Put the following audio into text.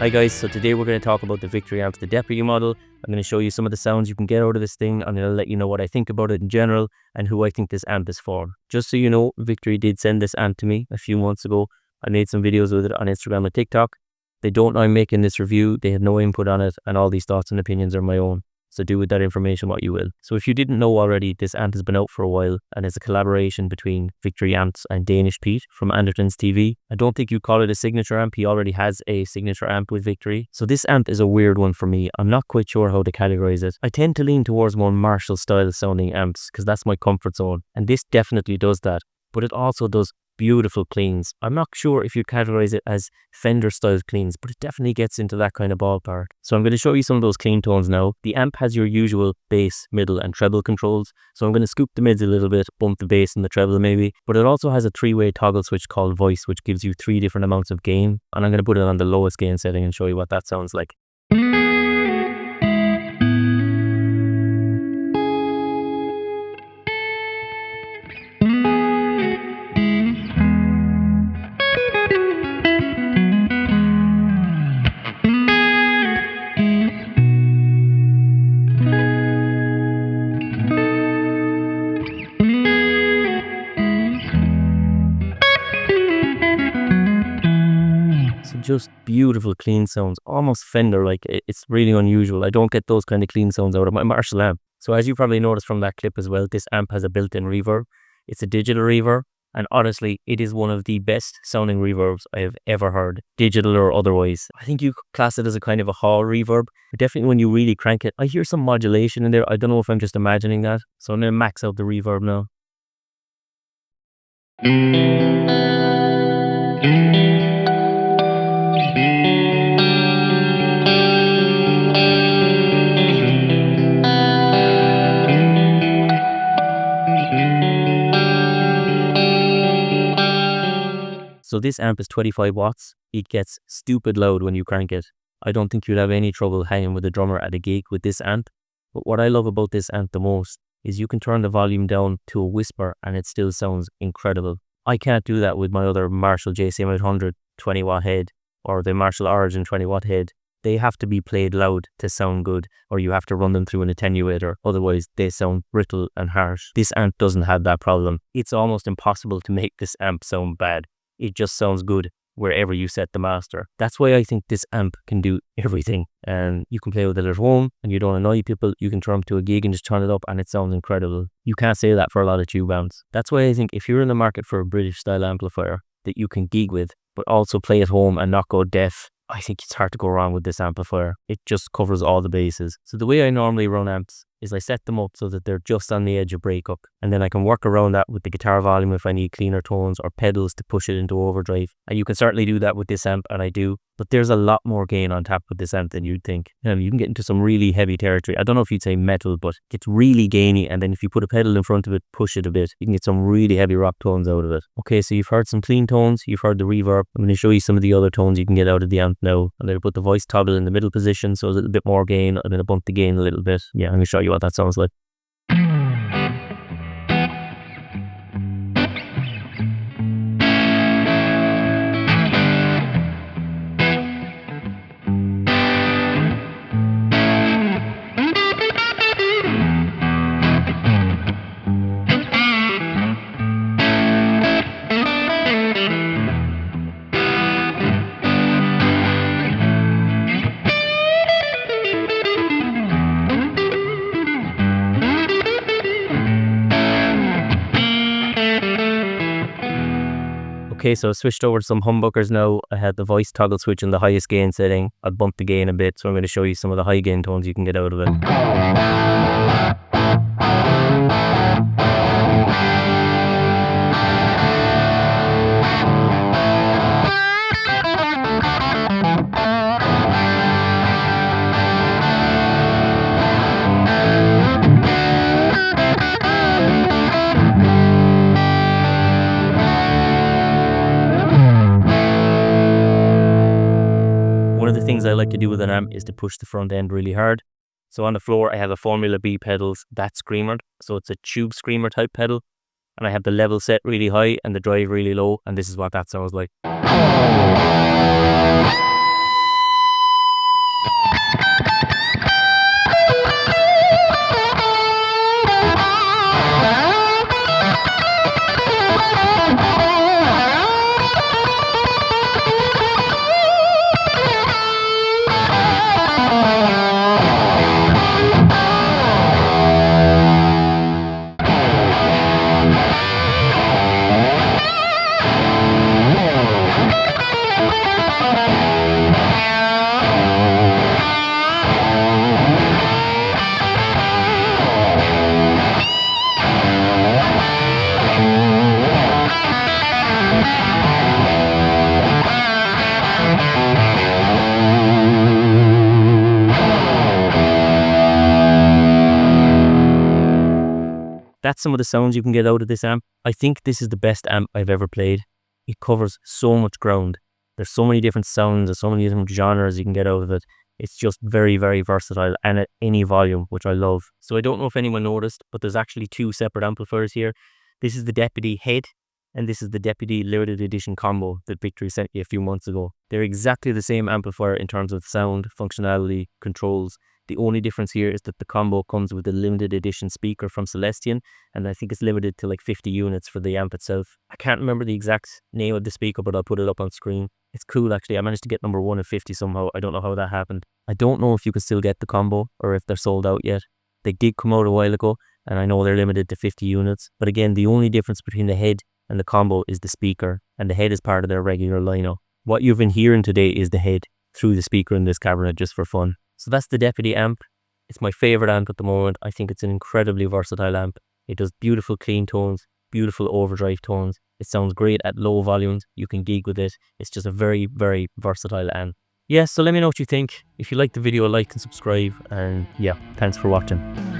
Hi guys, so today we're going to talk about the Victory amp, the deputy model. I'm going to show you some of the sounds you can get out of this thing. I'm going to let you know what I think about it in general and who I think this amp is for. Just so you know, Victory did send this amp to me a few months ago. I made some videos with it on Instagram and TikTok. They don't know I'm making this review. They had no input on it, and all these thoughts and opinions are my own. So do with that information what you will. So if you didn't know already, this amp has been out for a while and it's a collaboration between Victory Amps and Danish Pete from Anderton's TV. I don't think you'd call it a signature amp. He already has a signature amp with Victory. So this amp is a weird one for me. I'm not quite sure how to categorize it. I tend to lean towards more Marshall style sounding amps because that's my comfort zone. And this definitely does that. But it also does beautiful cleans. I'm not sure if you'd categorize it as Fender style cleans, but it definitely gets into that kind of ballpark. So I'm going to show you some of those clean tones now. The amp has your usual bass, middle and treble controls. So I'm going to scoop the mids a little bit, bump the bass and the treble maybe. But it also has a 3-way toggle switch called voice, which gives you 3 different amounts of gain. And I'm going to put it on the lowest gain setting and show you what that sounds like. Just beautiful clean sounds, almost Fender like. It's really unusual. I don't get those kind of clean sounds out of my Marshall amp. So as you probably noticed from that clip as well, this amp has a built-in reverb. It's a digital reverb, and honestly it is one of the best sounding reverbs I have ever heard, digital or otherwise. I think you class it as a kind of a hall reverb, but definitely when you really crank it, I hear some modulation in there. I don't know if I'm just imagining that. So I'm going to max out the reverb now. So this amp is 25 watts. It gets stupid loud when you crank it. I don't think you'd have any trouble hanging with a drummer at a gig with this amp. But what I love about this amp the most is you can turn the volume down to a whisper and it still sounds incredible. I can't do that with my other Marshall JCM 800 20 watt head or the Marshall Origin 20 watt head. They have to be played loud to sound good, or you have to run them through an attenuator, otherwise they sound brittle and harsh. This amp doesn't have that problem. It's almost impossible to make this amp sound bad. It just sounds good wherever you set the master. That's why I think this amp can do everything. And you can play with it at home and you don't annoy people. You can turn up to a gig and just turn it up and it sounds incredible. You can't say that for a lot of tube amps. That's why I think if you're in the market for a British style amplifier that you can gig with, but also play at home and not go deaf, I think it's hard to go wrong with this amplifier. It just covers all the bases. So the way I normally run amps is I set them up so that they're just on the edge of breakup, and then I can work around that with the guitar volume if I need cleaner tones or pedals to push it into overdrive. And you can certainly do that with this amp, and I do. But there's a lot more gain on tap with this amp than you'd think. You can get into some really heavy territory. I don't know if you'd say metal, but it's really gainy. And then if you put a pedal in front of it, push it a bit, you can get some really heavy rock tones out of it. Okay, so you've heard some clean tones. You've heard the reverb. I'm going to show you some of the other tones you can get out of the amp now. I'm going to put the voice toggle in the middle position, so a little bit more gain. I'm going to bump the gain a little bit. Yeah, I'm going to show you what that sounds like. Okay, so I switched over to some humbuckers now. I had the voice toggle switch in the highest gain setting. I'll bump the gain a bit, so I'm going to show you some of the high gain tones you can get out of it. One of the things I like to do with an amp is to push the front end really hard. So on the floor, I have a Formula B pedals, that screamer. So it's a tube screamer type pedal. And I have the level set really high and the drive really low. And this is what that sounds like. that's some of the sounds you can get out of this amp. I think this is the best amp I've ever played. It covers so much ground. There's so many different sounds, there's so many different genres you can get out of it. It's just very, very versatile and at any volume, which I love. So I don't know if anyone noticed, but there's actually two separate amplifiers here. This is the Deputy Head, and this is the Deputy Limited Edition Combo that Victory sent me a few months ago. They're exactly the same amplifier in terms of sound, functionality, controls. The only difference here is that the combo comes with a limited edition speaker from Celestion, and I think it's limited to like 50 units for the amp itself. I can't remember the exact name of the speaker, but I'll put it up on screen. It's cool actually. I managed to get number 1 of 50 somehow. I don't know how that happened. I don't know if you can still get the combo or if they're sold out yet. They did come out a while ago, and I know they're limited to 50 units. But again, the only difference between the head and the combo is the speaker, and the head is part of their regular lineup. What you've been hearing today is the head through the speaker in this cabinet just for fun. So that's the Deputy amp. It's my favorite amp at the moment. I think it's an incredibly versatile amp. It does beautiful clean tones, beautiful overdrive tones. It sounds great at low volumes. You can gig with it. It's just a very, very versatile amp. Yeah, so let me know what you think. If you liked the video, like and subscribe. And yeah, thanks for watching.